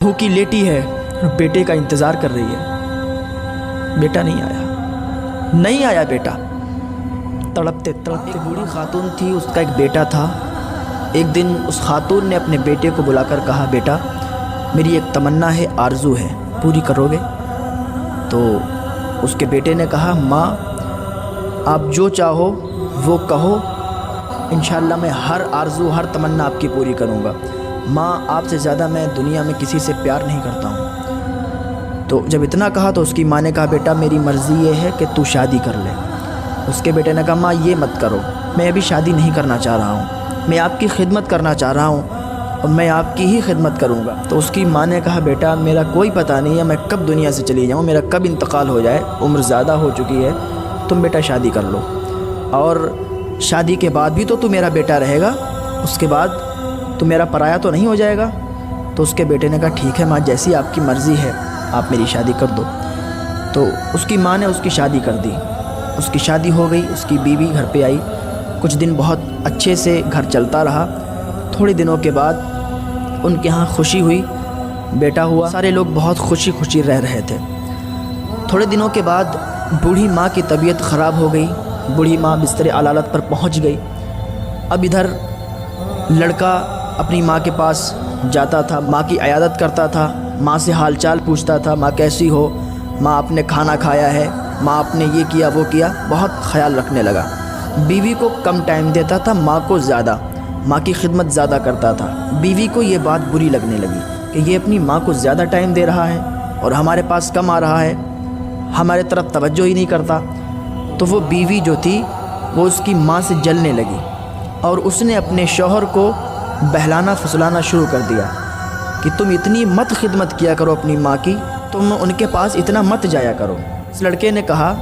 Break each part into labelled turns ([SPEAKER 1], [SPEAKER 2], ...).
[SPEAKER 1] भूखी लेटी है और बेटे का इंतज़ार कर रही है। बेटा नहीं आया बेटा। तड़पते तड़पते बूढ़ी खातून थी, उसका एक बेटा था। एक दिन उस खातून ने अपने बेटे को बुलाकर कहा, बेटा मेरी एक तमन्ना है, आरज़ू है, पूरी करोगे? तो उसके बेटे ने कहा, माँ आप जो चाहो वो कहो, इंशाअल्लाह मैं हर आरज़ू हर तमन्ना आपकी पूरी करूँगा। माँ आपसे ज़्यादा मैं दुनिया में किसी से प्यार नहीं करता हूँ। तो जब इतना कहा तो उसकी माँ ने कहा, बेटा मेरी मर्ज़ी ये है कि तू शादी कर ले। उसके बेटे ने कहा, माँ ये मत करो, मैं अभी शादी नहीं करना चाह रहा हूँ, मैं आपकी खिदमत करना चाह रहा हूँ और मैं आपकी ही खिदमत करूँगा। तो उसकी माँ ने कहा, बेटा मेरा कोई पता नहीं है मैं कब दुनिया से चली जाऊँ, मेरा कब इंतकाल हो जाए, उम्र ज़्यादा हो चुकी है, तुम बेटा शादी कर लो और शादी के बाद भी तो तू मेरा बेटा रहेगा, उसके बाद तो मेरा पराया तो नहीं हो जाएगा। तो उसके बेटे ने कहा, ठीक है माँ, जैसी आपकी मर्ज़ी है आप मेरी शादी कर दो। तो उसकी माँ ने उसकी शादी कर दी। उसकी शादी हो गई, उसकी बीवी घर पे आई। कुछ दिन बहुत अच्छे से घर चलता रहा। थोड़े दिनों के बाद उनके यहाँ खुशी हुई, बेटा हुआ। सारे लोग बहुत खुशी खुशी रह रहे थे। थोड़े दिनों के बाद बूढ़ी माँ की तबीयत ख़राब हो गई। बूढ़ी माँ बिस्तर अलालत पर पहुँच गई। अब इधर लड़का अपनी माँ के पास जाता था, माँ की इयादत करता था, माँ से हालचाल पूछता था, माँ कैसी हो, माँ आपने खाना खाया है, माँ आपने ये किया वो किया, बहुत ख्याल रखने लगा। बीवी को कम टाइम देता था, माँ को ज़्यादा, माँ की खिदमत ज़्यादा करता था। बीवी को ये बात बुरी लगने लगी कि ये अपनी माँ को ज़्यादा टाइम दे रहा है और हमारे पास कम आ रहा है, हमारे तरफ तवज्जो ही नहीं करता। तो वो बीवी जो थी वो उसकी माँ से जलने लगी और उसने अपने शौहर को बहलाना फुसलाना शुरू कर दिया कि तुम इतनी मत खिदमत किया करो अपनी माँ की, तुम उनके पास इतना मत जाया करो। इस लड़के ने कहा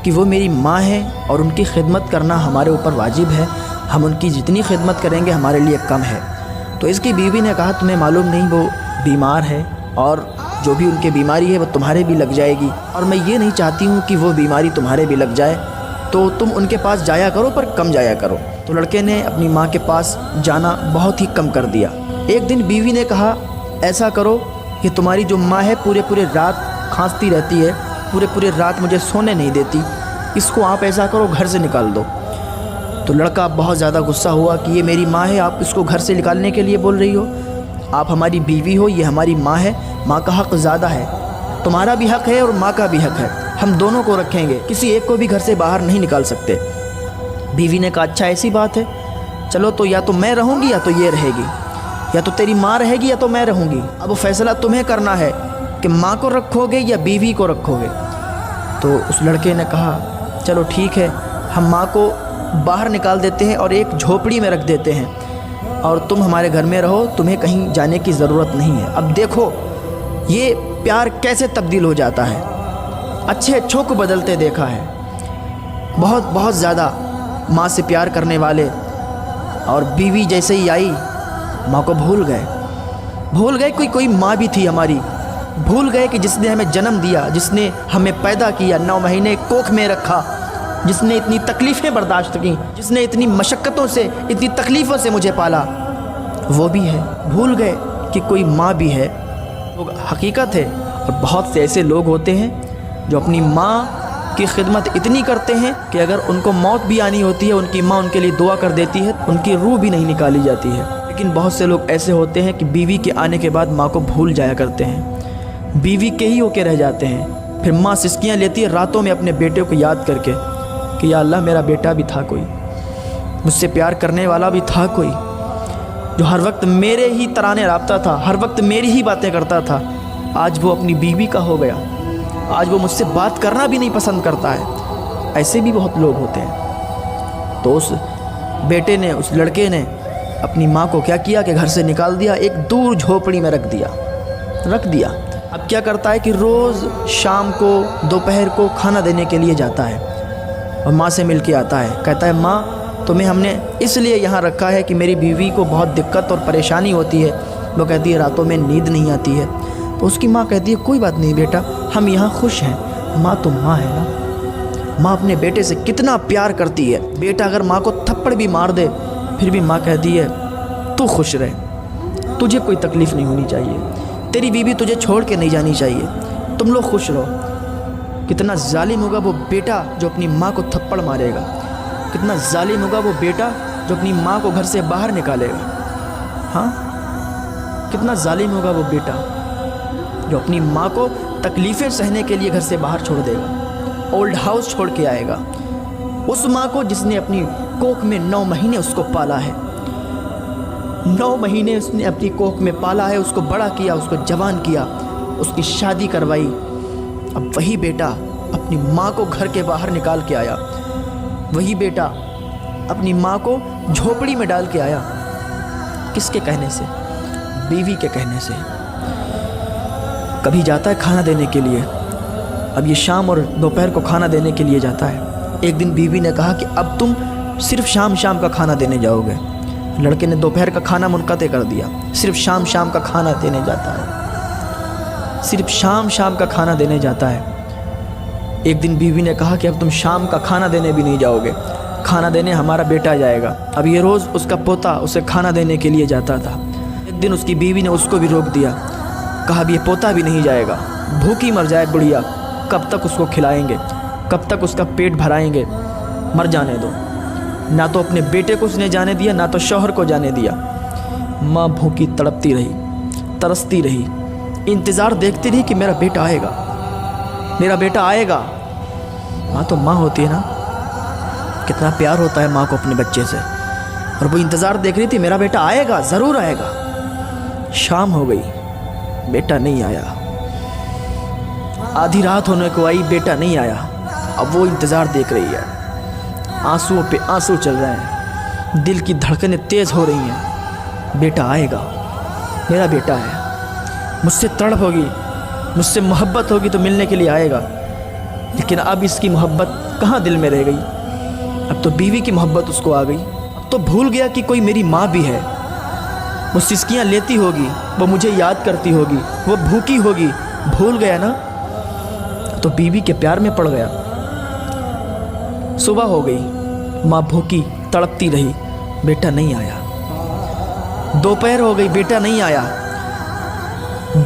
[SPEAKER 1] कि वो मेरी माँ है और उनकी खिदमत करना हमारे ऊपर वाजिब है, हम उनकी जितनी खिदमत करेंगे हमारे लिए कम है। तो इसकी बीवी ने कहा, तुम्हें मालूम नहीं वो बीमार है और जो भी उनकी बीमारी है वो तुम्हारे भी लग जाएगी और मैं ये नहीं चाहती हूँ कि वो बीमारी तुम्हारे भी लग जाए, तो तुम उनके पास जाया करो पर कम जाया करो। तो लड़के ने अपनी माँ के पास जाना बहुत ही कम कर दिया। एक दिन बीवी ने कहा, ऐसा करो कि तुम्हारी जो माँ है पूरे रात खांसती रहती है, पूरे रात मुझे सोने नहीं देती, इसको आप ऐसा करो घर से निकाल दो। तो लड़का बहुत ज़्यादा गुस्सा हुआ कि ये मेरी माँ है, आप इसको घर से निकालने के लिए बोल रही हो, आप हमारी बीवी हो, ये हमारी माँ है, माँ का हक़ ज़्यादा है, तुम्हारा भी हक़ है और माँ का भी हक़ है, हम दोनों को रखेंगे, किसी एक को भी घर से बाहर नहीं निकाल सकते। बीवी ने कहा, अच्छा ऐसी बात है, चलो तो या तो मैं रहूँगी या तो ये रहेगी, या तो तेरी माँ रहेगी या तो मैं रहूँगी, अब फैसला तुम्हें करना है कि माँ को रखोगे या बीवी को रखोगे। तो उस लड़के ने कहा, चलो ठीक है, हम माँ को बाहर निकाल देते हैं और एक झोपड़ी में रख देते हैं और तुम हमारे घर में रहो, तुम्हें कहीं जाने की ज़रूरत नहीं है। अब देखो ये प्यार कैसे तब्दील हो जाता है, अच्छे अच्छों को बदलते देखा है। बहुत ज़्यादा माँ से प्यार करने वाले और बीवी जैसे ही आई माँ को भूल गए कोई माँ भी थी हमारी, भूल गए कि जिसने हमें जन्म दिया, जिसने हमें पैदा किया, 9 महीने कोख में रखा, जिसने इतनी तकलीफ़ें बर्दाश्त की, जिसने इतनी मशक्क़तों से इतनी तकलीफ़ों से मुझे पाला, वो भी है। भूल गए कि कोई माँ भी है। लोग हकीकत है और बहुत से ऐसे लोग होते हैं जो अपनी माँ की खिदमत इतनी करते हैं कि अगर उनको मौत भी आनी होती है उनकी माँ उनके लिए दुआ कर देती है, उनकी रूह भी नहीं निकाली जाती है। लेकिन बहुत से लोग ऐसे होते हैं कि बीवी के आने के बाद माँ को भूल जाया करते हैं, बीवी के ही होके रह जाते हैं। फिर माँ सिसकियाँ लेती है रातों में अपने बेटे को याद करके कि या अल्लाह मेरा बेटा भी था कोई, मुझसे प्यार करने वाला भी था कोई, जो हर वक्त मेरे ही तराने राबता था, हर वक्त मेरी ही बातें करता था, आज वो अपनी बीवी का हो गया, आज वो मुझसे बात करना भी नहीं पसंद करता है। ऐसे भी बहुत लोग होते हैं। तो उस बेटे ने, उस लड़के ने अपनी माँ को क्या किया कि घर से निकाल दिया, एक दूर झोपड़ी में रख दिया। अब क्या करता है कि रोज़ शाम को दोपहर को खाना देने के लिए जाता है और माँ से मिल के आता है, कहता है माँ तुम्हें हमने इसलिए यहाँ रखा है कि मेरी बीवी को बहुत दिक्कत और परेशानी होती है, वो कहती है रातों में नींद नहीं आती है। तो उसकी माँ कहती है कोई बात नहीं बेटा, हम यहाँ खुश हैं। माँ तो माँ है ना, माँ अपने बेटे से कितना प्यार करती है। बेटा अगर माँ को थप्पड़ भी मार दे फिर भी माँ कहती है तू खुश रहे, तुझे कोई तकलीफ़ नहीं होनी चाहिए, तेरी बीवी तुझे छोड़ के नहीं जानी चाहिए, तुम लोग खुश रहो। कितना जालिम होगा वो बेटा जो अपनी माँ को थप्पड़ मारेगा, कितना जालिम होगा वो बेटा जो अपनी माँ को घर से बाहर निकालेगा। हाँ, कितना जालिम होगा वो बेटा जो अपनी माँ को तकलीफ़ें सहने के लिए घर से बाहर छोड़ देगा, ओल्ड हाउस छोड़ के आएगा। उस माँ को जिसने अपनी कोख में 9 महीने उसको पाला है, 9 महीने उसने अपनी कोख में पाला है, उसको बड़ा किया, उसको जवान किया, उसकी शादी करवाई। अब वही बेटा अपनी माँ को घर के बाहर निकाल के आया, वही बेटा अपनी माँ को झोपड़ी में डाल के आया। किसके कहने से? बीवी के कहने से। कभी जाता है खाना देने के लिए, अब ये शाम और दोपहर को खाना देने के लिए जाता है। एक दिन बीवी ने कहा कि अब तुम सिर्फ शाम शाम का खाना देने जाओगे। लड़के ने दोपहर का खाना मुनक़ते कर दिया, सिर्फ शाम शाम का खाना देने जाता है, सिर्फ शाम शाम का खाना देने जाता है। एक दिन बीवी ने कहा कि अब तुम शाम का खाना देने भी नहीं जाओगे, खाना देने हमारा बेटा जाएगा। अब ये रोज़ उसका पोता उसे खाना देने के लिए जाता था। एक दिन उसकी बीवी ने उसको भी रोक दिया, कहा अब ये पोता भी नहीं जाएगा, भूखी मर जाए बुढ़िया, कब तक उसको खिलाएंगे, कब तक उसका पेट भराएंगे, मर जाने दो। ना तो अपने बेटे को उसने जाने दिया, ना तो शौहर को जाने दिया। माँ भूखी तड़पती रही, तरसती रही, इंतज़ार देखती रही कि मेरा बेटा आएगा, मेरा बेटा आएगा। माँ तो माँ होती है ना, कितना प्यार होता है माँ को अपने बच्चे से, और वो इंतज़ार देख रही थी मेरा बेटा आएगा, ज़रूर आएगा। शाम हो गई, बेटा नहीं आया। आधी रात होने को आई, बेटा नहीं आया। अब वो इंतज़ार देख रही है, आंसुओं पे आंसू चल रहे हैं, दिल की धड़कनें तेज़ हो रही हैं। बेटा आएगा, मेरा बेटा है, मुझसे तड़प होगी, मुझसे मोहब्बत होगी तो मिलने के लिए आएगा। लेकिन अब इसकी मोहब्बत कहाँ दिल में रह गई? अब तो बीवी की मोहब्बत उसको आ गई। अब तो भूल गया कि कोई मेरी माँ भी है, वो सिसकियाँ लेती होगी, वो मुझे याद करती होगी, वो भूखी होगी। भूल गया ना, तो बीवी के प्यार में पड़ गया। सुबह हो गई, माँ भूखी तड़पती रही, बेटा नहीं आया। दोपहर हो गई, बेटा नहीं आया।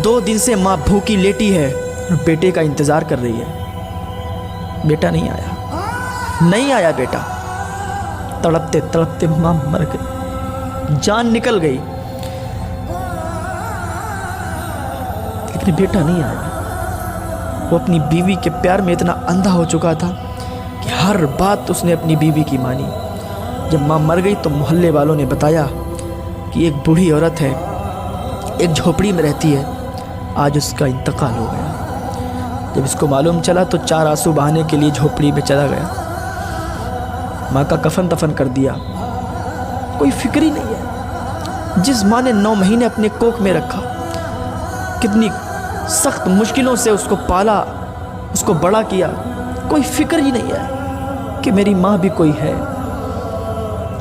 [SPEAKER 1] 2 दिन से माँ भूखी लेटी है, बेटे का इंतज़ार कर रही है। बेटा नहीं आया, नहीं आया बेटा। तड़पते तड़पते माँ मर गई, जान निकल गई, लेकिन बेटा नहीं आया। वो अपनी बीवी के प्यार में इतना अंधा हो चुका था कि हर बात उसने अपनी बीवी की मानी। जब माँ मर गई तो मोहल्ले वालों ने बताया कि एक बूढ़ी औरत है, एक झोपड़ी में रहती है, आज उसका इंतकाल हो गया। जब इसको मालूम चला तो 4 आंसू बहाने के लिए झोपड़ी में चला गया। माँ का कफन दफन कर दिया, कोई फिक्र ही नहीं है। जिस माँ ने 9 महीने अपने कोख में रखा, कितनी सख्त मुश्किलों से उसको पाला, उसको बड़ा किया, कोई फिक्र ही नहीं है कि मेरी माँ भी कोई है।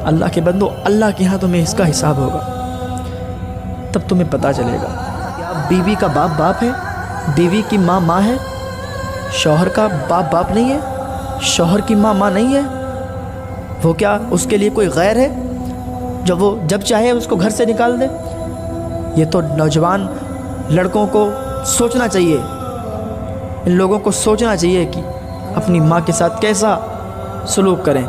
[SPEAKER 1] अल्लाह के बंदो, अल्लाह के यहाँ तुम्हें इसका हिसाब होगा, तब तुम्हें पता चलेगा। क्या बीवी का बाप बाप है? बीवी की माँ माँ है? शौहर का बाप बाप नहीं है? शौहर की माँ माँ नहीं है? वो क्या उसके लिए कोई गैर है जो वो जब चाहे उसको घर से निकाल दे? ये तो नौजवान लड़कों को सोचना चाहिए, इन लोगों को सोचना चाहिए कि अपनी माँ के साथ कैसा सलूक करें।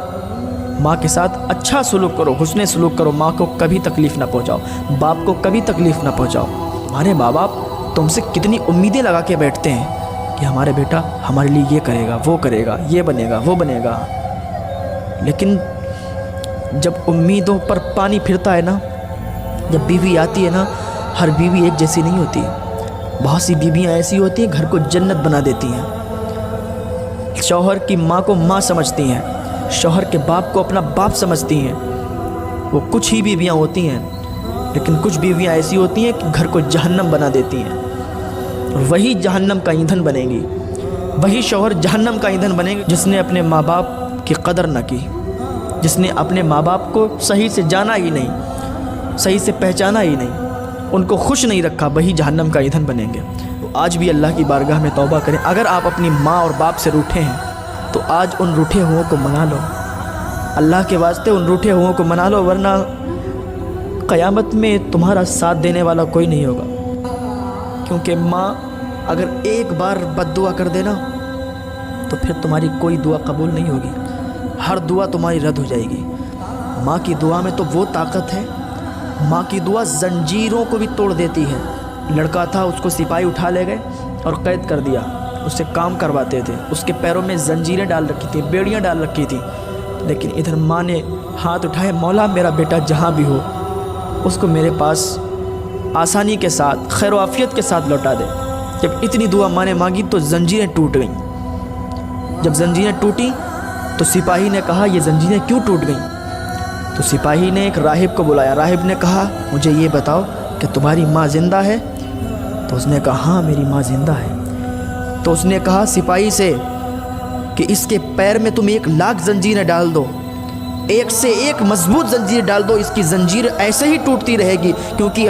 [SPEAKER 1] माँ के साथ अच्छा सलूक करो, हुस्ने सलूक करो, माँ को कभी तकलीफ़ ना पहुँचाओ, बाप को कभी तकलीफ़ ना पहुँचाओ। हमारे माँ बाप तुमसे कितनी उम्मीदें लगा के बैठते हैं कि हमारे बेटा हमारे लिए ये करेगा, वो करेगा, ये बनेगा, वो बनेगा। लेकिन जब उम्मीदों पर पानी फिरता है ना, जब बीवी आती है ना, हर बीवी एक जैसी नहीं होती। बहुत सी बीवियाँ ऐसी होती हैं घर को जन्नत बना देती हैं। शौहर की माँ को माँ समझती हैं, शौहर के बाप को अपना बाप समझती हैं। वो कुछ ही बीवियाँ होती हैं, लेकिन कुछ बीवियाँ ऐसी होती हैं कि घर को जहन्नम बना देती हैं। वही जहन्नम का ईंधन बनेंगी, वही शौहर जहन्नम का ईंधन बनेंगे जिसने अपने माँ बाप की कदर न की, जिसने अपने माँ बाप को सही से जाना ही नहीं, सही से पहचाना ही नहीं, उनको खुश नहीं रखा, वही जहन्नम का ईंधन बनेंगे। तो आज भी अल्लाह की बारगाह में तौबा करें। अगर आप अपनी माँ और बाप से रूठे हैं तो आज उन रूठे हुओं को मना लो, अल्लाह के वास्ते उन रूठे हुओं को मना लो, वरना क़यामत में तुम्हारा साथ देने वाला कोई नहीं होगा। کیونکہ ماں اگر ایک بار بد دعا کر دینا تو پھر تمہاری کوئی دعا قبول نہیں ہوگی، ہر دعا تمہاری رد ہو جائے گی۔ ماں کی دعا میں تو وہ طاقت ہے، ماں کی دعا زنجیروں کو بھی توڑ دیتی ہے۔ لڑکا تھا، اس کو سپاہی اٹھا لے گئے اور قید کر دیا، اس سے کام کرواتے تھے، اس کے پیروں میں زنجیریں ڈال رکھی تھیں، بیڑیاں ڈال رکھی تھیں، لیکن ادھر ماں نے ہاتھ اٹھائے، مولا میرا بیٹا جہاں بھی ہو اس کو میرے پاس آسانی کے ساتھ، خیر و عافیت کے ساتھ لوٹا دے۔ جب اتنی دعا ماں نے مانگی تو زنجیریں ٹوٹ گئیں۔ جب زنجیریں ٹوٹیں تو سپاہی نے کہا یہ زنجیریں کیوں ٹوٹ گئیں؟ تو سپاہی نے ایک راہب کو بلایا، راہب نے کہا مجھے یہ بتاؤ کہ تمہاری ماں زندہ ہے؟ تو اس نے کہا ہاں میری ماں زندہ ہے۔ تو اس نے کہا سپاہی سے کہ اس کے پیر میں تم 1,00,000 زنجیریں ڈال دو، ایک سے ایک مضبوط زنجیر ڈال دو، اس کی زنجیر ایسے ہی ٹوٹتی رہے گی، کیونکہ